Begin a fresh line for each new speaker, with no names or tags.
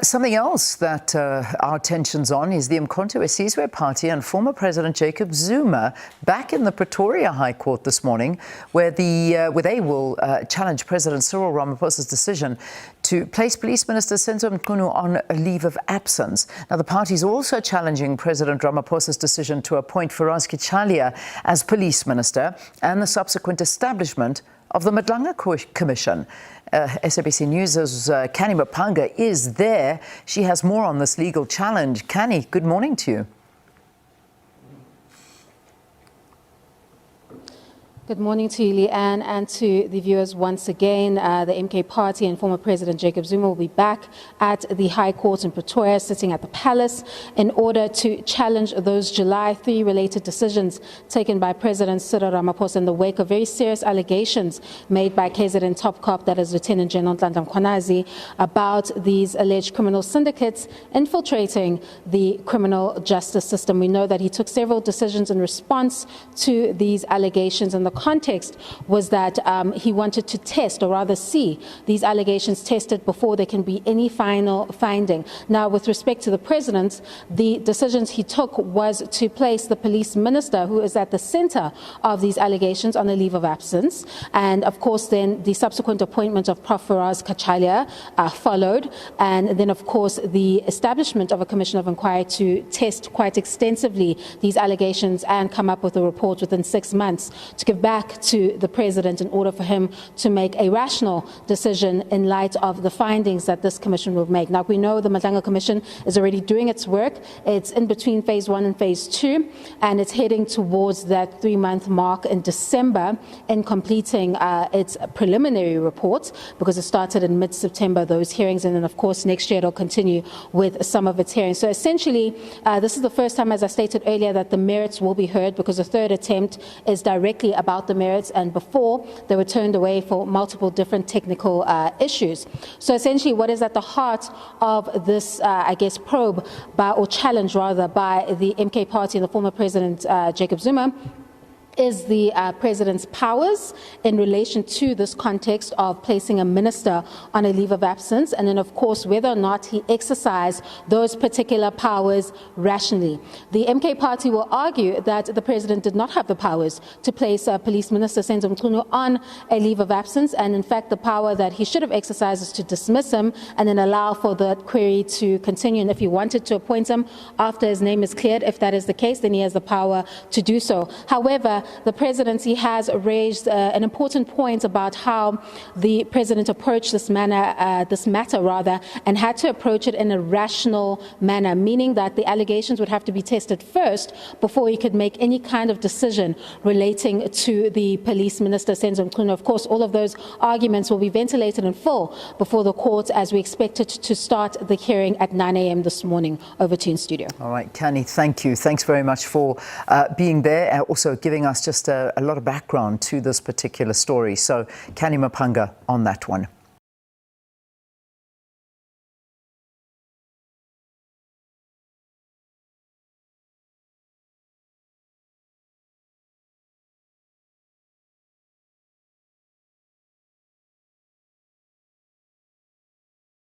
Something else that our attention's on is the uMkhonto weSizwe party and former President Jacob Zuma back in the Pretoria High Court this morning, where they will challenge President Cyril Ramaphosa's decision to place Police Minister Senzo Mchunu on a leave of absence. Now, the party is also challenging President Ramaphosa's decision to appoint Firoz Cachalia as Police Minister and the subsequent establishment of the Madlanga Commission. SABC News' Canny Maphanga is there. She has more on this legal challenge. Canny, good morning to you.
Good morning to you, Leanne, and to the viewers once again. The MK Party and former President Jacob Zuma will be back at the High Court in Pretoria, sitting at the Palace, in order to challenge those July 3 related decisions taken by President Cyril Ramaphosa in the wake of very serious allegations made by KZN top cop, that is Lieutenant General Madlanga, about these alleged criminal syndicates infiltrating the criminal justice system. We know that he took several decisions in response to these allegations, and the context was that he wanted to test, or rather see, these allegations tested before there can be any final finding. Now, with respect to the president, the decisions he took was to place the police minister, who is at the center of these allegations, on a leave of absence. And of course, then the subsequent appointment of Prof Firoz Cachalia followed. And then, of course, the establishment of a commission of inquiry to test quite extensively these allegations and come up with a report within 6 months to give back to the president in order for him to make a rational decision in light of the findings that this commission will make. Now, we know the Madlanga Commission is already doing its work. It's in between phase 1 and phase 2, and it's heading towards that 3-month mark in December in completing its preliminary report, because it started in mid-September, those hearings, and then, of course, next year it'll continue with some of its hearings. So essentially, this is the first time, as I stated earlier, that the merits will be heard, because the third attempt is directly about the merits, and before they were turned away for multiple different technical issues. So essentially, what is at the heart of this, I guess, probe or challenge rather, by the MK Party and the former President Jacob Zuma is the president's powers in relation to this context of placing a minister on a leave of absence, and then, of course, whether or not he exercised those particular powers rationally. The MK Party will argue that the president did not have the powers to place Police Minister Senzo Mchunu on a leave of absence, and in fact the power that he should have exercised is to dismiss him and then allow for the query to continue, and if he wanted to appoint him after his name is cleared, if that is the case, then he has the power to do so. However, the presidency has raised an important point about how the president approached this matter, and had to approach it in a rational manner, meaning that the allegations would have to be tested first before he could make any kind of decision relating to the police minister, Senzo Mchunu. Of course, all of those arguments will be ventilated in full before the court, as we expect it to start the hearing at 9 a.m. this morning. Over to you in studio.
All right, Canny, thank you. Thanks very much for being there, also giving us just a lot of background to this particular story. So, Canny Maphanga on that one.